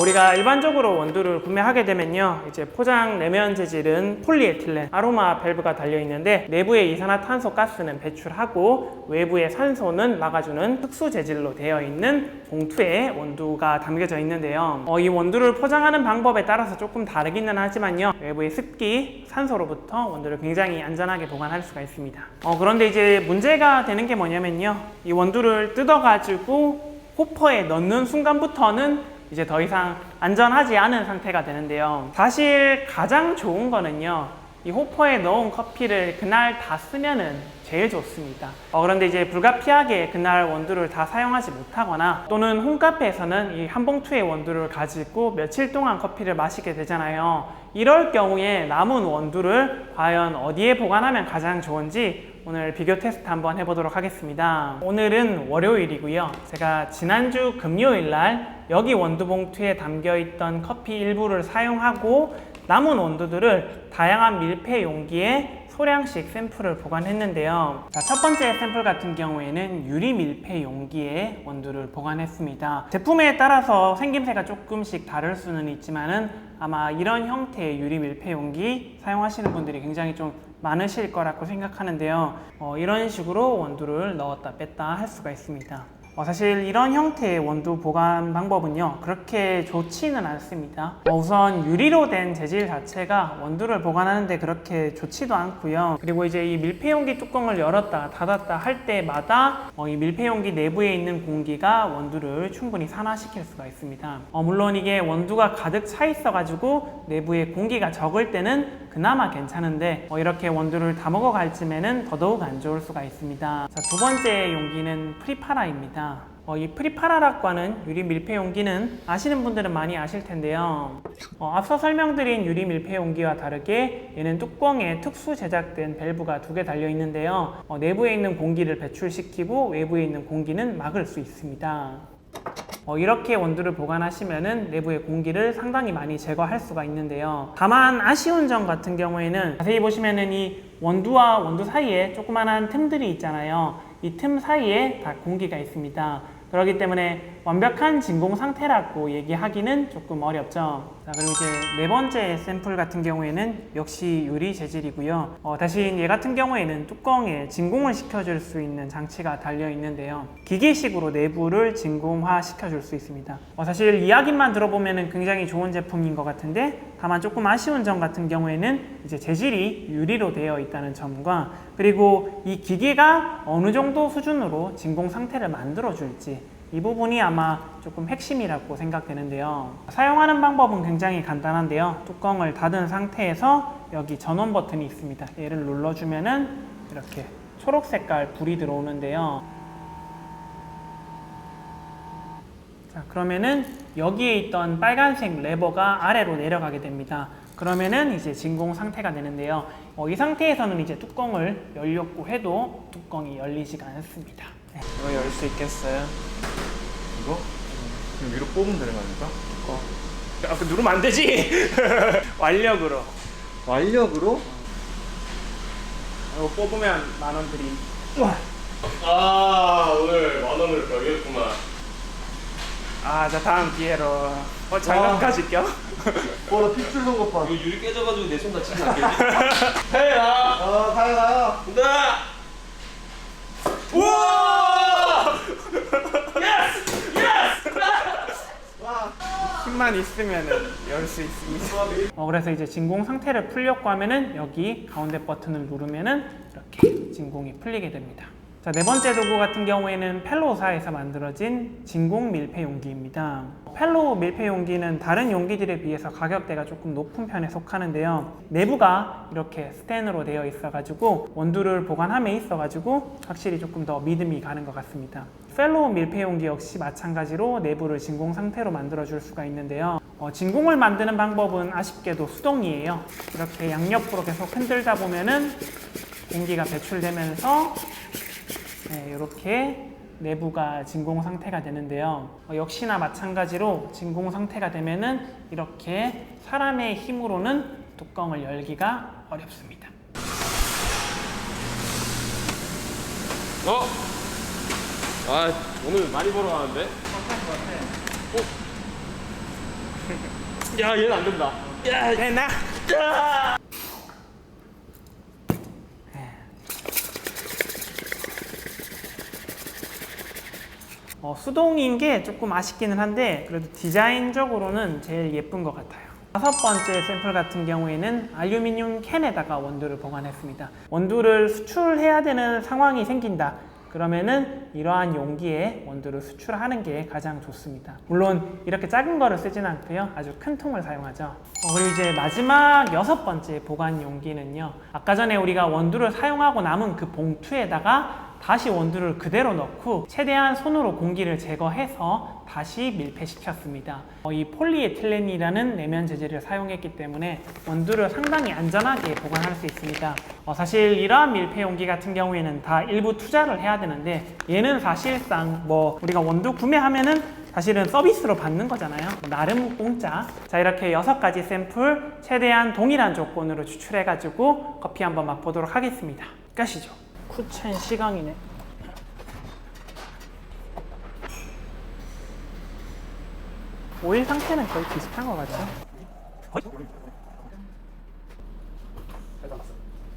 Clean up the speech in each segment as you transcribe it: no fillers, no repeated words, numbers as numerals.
우리가 일반적으로 원두를 구매하게 되면요, 이제 포장 내면 재질은 폴리에틸렌 아로마 밸브가 달려 있는데 내부에 이산화탄소 가스는 배출하고 외부에 산소는 막아주는 특수 재질로 되어 있는 봉투에 원두가 담겨져 있는데요. 이 원두를 포장하는 방법에 따라서 조금 다르기는 하지만요, 외부의 습기, 산소로부터 원두를 굉장히 안전하게 보관할 수가 있습니다. 그런데 이제 문제가 되는 게 뭐냐면요, 이 원두를 뜯어가지고 호퍼에 넣는 순간부터는 이제 더 이상 안전하지 않은 상태가 되는데요. 사실 가장 좋은 거는요, 이 호퍼에 넣은 커피를 그날 다 쓰면은 제일 좋습니다. 그런데 이제 불가피하게 그날 원두를 다 사용하지 못하거나 또는 홈카페에서는 이 한 봉투의 원두를 가지고 며칠 동안 커피를 마시게 되잖아요. 이럴 경우에 남은 원두를 과연 어디에 보관하면 가장 좋은지 오늘 비교 테스트 한번 해보도록 하겠습니다. 오늘은 월요일이고요. 제가 지난주 금요일 날 여기 원두 봉투에 담겨있던 커피 일부를 사용하고 남은 원두들을 다양한 밀폐 용기에 소량씩 샘플을 보관했는데요. 첫 번째 샘플 같은 경우에는 유리 밀폐 용기에 원두를 보관했습니다. 제품에 따라서 생김새가 조금씩 다를 수는 있지만은 아마 이런 형태의 유리 밀폐 용기 사용하시는 분들이 굉장히 좀 많으실 거라고 생각하는데요. 이런 식으로 원두를 넣었다 뺐다 할 수가 있습니다. 사실 이런 형태의 원두 보관 방법은요, 그렇게 좋지는 않습니다. 우선 유리로 된 재질 자체가 원두를 보관하는데 그렇게 좋지도 않고요. 그리고 이제 이 밀폐용기 뚜껑을 열었다 닫았다 할 때마다 이 밀폐용기 내부에 있는 공기가 원두를 충분히 산화시킬 수가 있습니다. 물론 이게 원두가 가득 차 있어 가지고 내부에 공기가 적을 때는 그나마 괜찮은데 이렇게 원두를 다 먹어갈 쯤에는 더더욱 안 좋을 수가 있습니다. 자, 두 번째 용기는 프리파라입니다. 이 프리파라라고 하는 유리 밀폐 용기는 아시는 분들은 많이 아실 텐데요. 앞서 설명드린 유리 밀폐 용기와 다르게 얘는 뚜껑에 특수 제작된 밸브가 두 개 달려 있는데요. 내부에 있는 공기를 배출시키고 외부에 있는 공기는 막을 수 있습니다. 이렇게 원두를 보관하시면은 내부의 공기를 상당히 많이 제거할 수가 있는데요. 다만 아쉬운 점 같은 경우에는 자세히 보시면은 이 원두와 원두 사이에 조그만한 틈들이 있잖아요. 이 틈 사이에 다 공기가 있습니다. 그렇기 때문에 완벽한 진공 상태라고 얘기하기는 조금 어렵죠. 자, 그리고 이제 네 번째 샘플 같은 경우에는 역시 유리 재질이고요. 대신 얘 같은 경우에는 뚜껑에 진공을 시켜줄 수 있는 장치가 달려 있는데요. 기계식으로 내부를 진공화 시켜줄 수 있습니다. 사실 이야기만 들어보면 굉장히 좋은 제품인 것 같은데 다만 조금 아쉬운 점 같은 경우에는 이제 재질이 유리로 되어 있다는 점과 그리고 이 기계가 어느 정도 수준으로 진공 상태를 만들어 줄지 이 부분이 아마 조금 핵심이라고 생각되는데요. 사용하는 방법은 굉장히 간단한데요. 뚜껑을 닫은 상태에서 여기 전원 버튼이 있습니다. 얘를 눌러주면은 이렇게 초록 색깔 불이 들어오는데요. 자, 그러면은 여기에 있던 빨간색 레버가 아래로 내려가게 됩니다. 그러면은 이제 진공 상태가 되는데요. 이 상태에서는 이제 뚜껑을 열려고 해도 뚜껑이 열리지가 않습니다. 이거 열 수 있겠어요? 이거? 그럼 위로 뽑으면 되는 거 아닙니까? 그 누르면 안 되지! 완력으로. 완력으로? 이거 뽑으면 만원 드림. 오늘 만원을 벌겠구만. 자, 다음 기회로. 장갑까지 껴? 나 핏줄 쏜 것 봐. 이거 유리 깨져가지고 내 손 다치지 않겠지? 해라! 가요. 간다! 우와! 예스! 예스! 힘만 있으면 열 수 있습니다. 그래서 이제 진공 상태를 풀려고 하면은 여기 가운데 버튼을 누르면은 이렇게 진공이 풀리게 됩니다. 자, 네 번째 도구 같은 경우에는 펠로사에서 만들어진 진공 밀폐 용기입니다. 펠로 밀폐 용기는 다른 용기들에 비해서 가격대가 조금 높은 편에 속하는데요. 내부가 이렇게 스텐으로 되어 있어가지고 원두를 보관함에 있어가지고 확실히 조금 더 믿음이 가는 것 같습니다. 펠로 밀폐 용기 역시 마찬가지로 내부를 진공 상태로 만들어줄 수가 있는데요. 진공을 만드는 방법은 아쉽게도 수동이에요. 이렇게 양옆으로 계속 흔들다 보면은 공기가 배출되면서 이렇게 내부가 진공 상태가 되는데요. 역시나 마찬가지로 진공 상태가 되면은 이렇게 사람의 힘으로는 뚜껑을 열기가 어렵습니다. 아 오늘 많이 벌어 가는데? 야 얘는 안 된다. 됐나? 수동인 게 조금 아쉽기는 한데 그래도 디자인적으로는 제일 예쁜 것 같아요. 5번째 샘플 같은 경우에는 알루미늄 캔에다가 원두를 보관했습니다. 원두를 수출해야 되는 상황이 생긴다. 그러면은 이러한 용기에 원두를 수출하는 게 가장 좋습니다. 물론 이렇게 작은 거를 쓰진 않고요. 아주 큰 통을 사용하죠. 그리고 이제 마지막 6번째 보관 용기는요. 아까 전에 우리가 원두를 사용하고 남은 그 봉투에다가 다시 원두를 그대로 넣고 최대한 손으로 공기를 제거해서 다시 밀폐시켰습니다. 이 폴리에틸렌이라는 내면 재질을 사용했기 때문에 원두를 상당히 안전하게 보관할 수 있습니다. 사실 이러한 밀폐 용기 같은 경우에는 다 일부 투자를 해야 되는데 얘는 사실상 우리가 원두 구매하면은 사실은 서비스로 받는 거잖아요. 나름 공짜. 자, 이렇게 6가지 샘플 최대한 동일한 조건으로 추출해가지고 커피 한번 맛보도록 하겠습니다. 가시죠. 쿠첸 시강이네. 오일 상태는 거의 비슷한 것 같죠?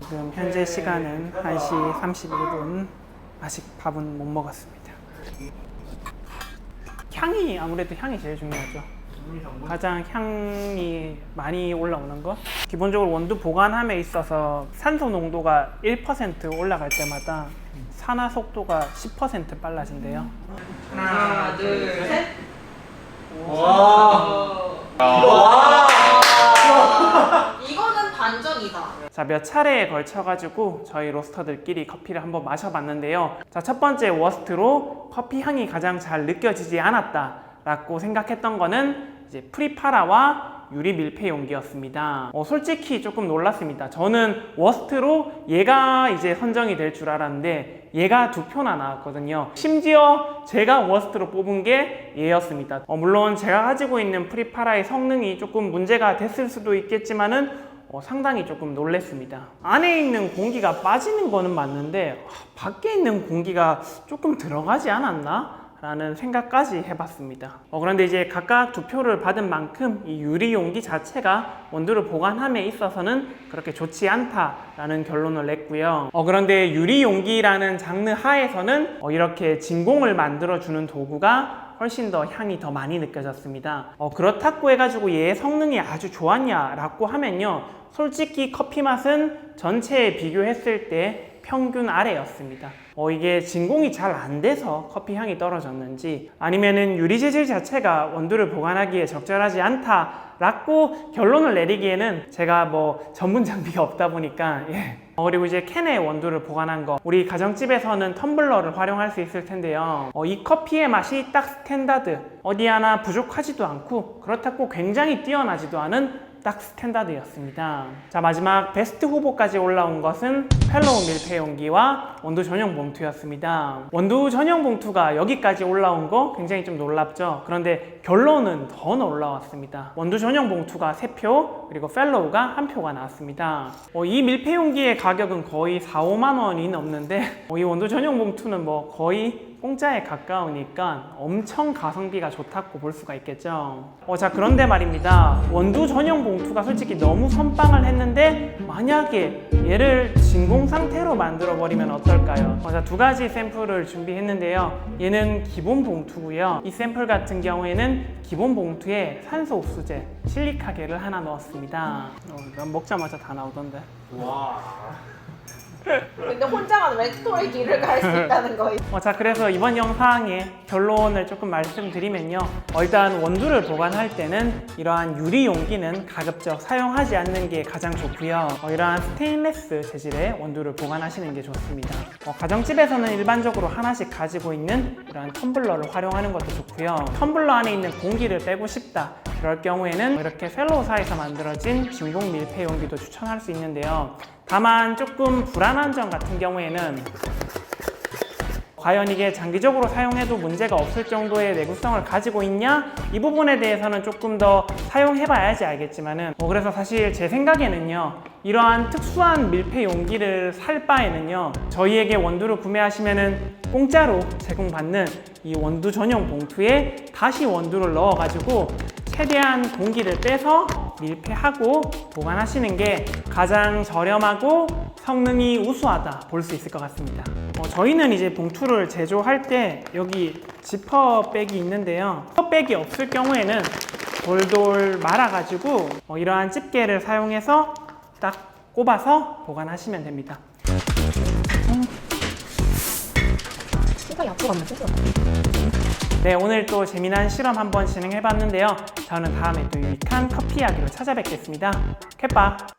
지금 현재 시간은 1시 31분. 아직 밥은 못 먹었습니다. 향이 아무래도 향이 제일 중요하죠. 가장 향이 많이 올라오는 것. 기본적으로 원두 보관함에 있어서 산소 농도가 1% 올라갈 때마다 산화 속도가 10% 빨라진대요. 하나, 둘, 셋. 이거는 반전이다. 자, 몇 차례에 걸쳐가지고 저희 로스터들끼리 커피를 한번 마셔봤는데요. 자, 첫 번째 워스트로 커피 향이 가장 잘 느껴지지 않았다라고 생각했던 거는 이제 프리파라와 유리 밀폐 용기였습니다. 솔직히 조금 놀랐습니다. 저는 워스트로 얘가 이제 선정이 될 줄 알았는데 얘가 2표나 나왔거든요. 심지어 제가 워스트로 뽑은 게 얘였습니다. 물론 제가 가지고 있는 프리파라의 성능이 조금 문제가 됐을 수도 있겠지만은 상당히 조금 놀랬습니다. 안에 있는 공기가 빠지는 거는 맞는데 밖에 있는 공기가 조금 들어가지 않았나? 라는 생각까지 해봤습니다. 그런데 이제 각각 2표를 받은 만큼 이 유리 용기 자체가 원두를 보관함에 있어서는 그렇게 좋지 않다라는 결론을 냈고요. 그런데 유리 용기라는 장르 하에서는 이렇게 진공을 만들어주는 도구가 훨씬 더 향이 더 많이 느껴졌습니다. 그렇다고 해가지고 얘의 성능이 아주 좋았냐라고 하면요. 솔직히 커피 맛은 전체에 비교했을 때 평균 아래였습니다. 이게 진공이 잘 안 돼서 커피 향이 떨어졌는지 아니면은 유리 재질 자체가 원두를 보관하기에 적절하지 않다라고 결론을 내리기에는 제가 전문 장비가 없다 보니까 그리고 이제 캔에 원두를 보관한 거 우리 가정집에서는 텀블러를 활용할 수 있을 텐데요. 이 커피의 맛이 딱 스탠다드 어디 하나 부족하지도 않고 그렇다고 굉장히 뛰어나지도 않은 딱 스탠다드였습니다. 자, 마지막 베스트 후보까지 올라온 것은 펠로우 밀폐 용기와 원두 전용 봉투였습니다. 원두 전용 봉투가 여기까지 올라온 거 굉장히 좀 놀랍죠? 그런데 결론은 더 놀라웠습니다. 원두 전용 봉투가 3표, 그리고 펠로우가 1표가 나왔습니다. 이 밀폐 용기의 가격은 거의 4-5만 원이 넘는데 이 원두 전용 봉투는 거의 공짜에 가까우니까 엄청 가성비가 좋다고 볼 수가 있겠죠. 자, 그런데 말입니다. 원두 전용 봉투가 솔직히 너무 선빵을 했는데 만약에 얘를 진공 상태로 만들어 버리면 어떨까요? 자, 2가지 샘플을 준비했는데요. 얘는 기본 봉투고요. 이 샘플 같은 경우에는 기본 봉투에 산소 흡수제 실리카겔을 하나 넣었습니다. 난 먹자마자 다 나오던데. 와. 근데 혼자만 웩토의 길을 갈 수 있다는 거예요. 자, 그래서 이번 영상의 결론을 조금 말씀드리면요. 일단 원두를 보관할 때는 이러한 유리 용기는 가급적 사용하지 않는 게 가장 좋고요. 이러한 스테인레스 재질의 원두를 보관하시는 게 좋습니다. 가정집에서는 일반적으로 하나씩 가지고 있는 이러한 텀블러를 활용하는 것도 좋고요. 텀블러 안에 있는 공기를 빼고 싶다. 그럴 경우에는 이렇게 펠로우사에서 만들어진 진공 밀폐 용기도 추천할 수 있는데요. 다만 조금 불안한 점 같은 경우에는 과연 이게 장기적으로 사용해도 문제가 없을 정도의 내구성을 가지고 있냐? 이 부분에 대해서는 조금 더 사용해봐야지 알겠지만은 그래서 사실 제 생각에는요, 이러한 특수한 밀폐 용기를 살 바에는요, 저희에게 원두를 구매하시면은 공짜로 제공받는 이 원두 전용 봉투에 다시 원두를 넣어가지고 최대한 공기를 빼서 밀폐하고 보관하시는 게 가장 저렴하고 성능이 우수하다 볼 수 있을 것 같습니다. 저희는 이제 봉투를 제조할 때 여기 지퍼백이 있는데요, 지퍼백이 없을 경우에는 돌돌 말아가지고 이러한 집게를 사용해서 딱 꼽아서 보관하시면 됩니다. 신상이 앞으로 가면 좀 네, 오늘 또 재미난 실험 한번 진행해봤는데요. 저는 다음에 또 유익한 커피 이야기로 찾아뵙겠습니다. 캣밥!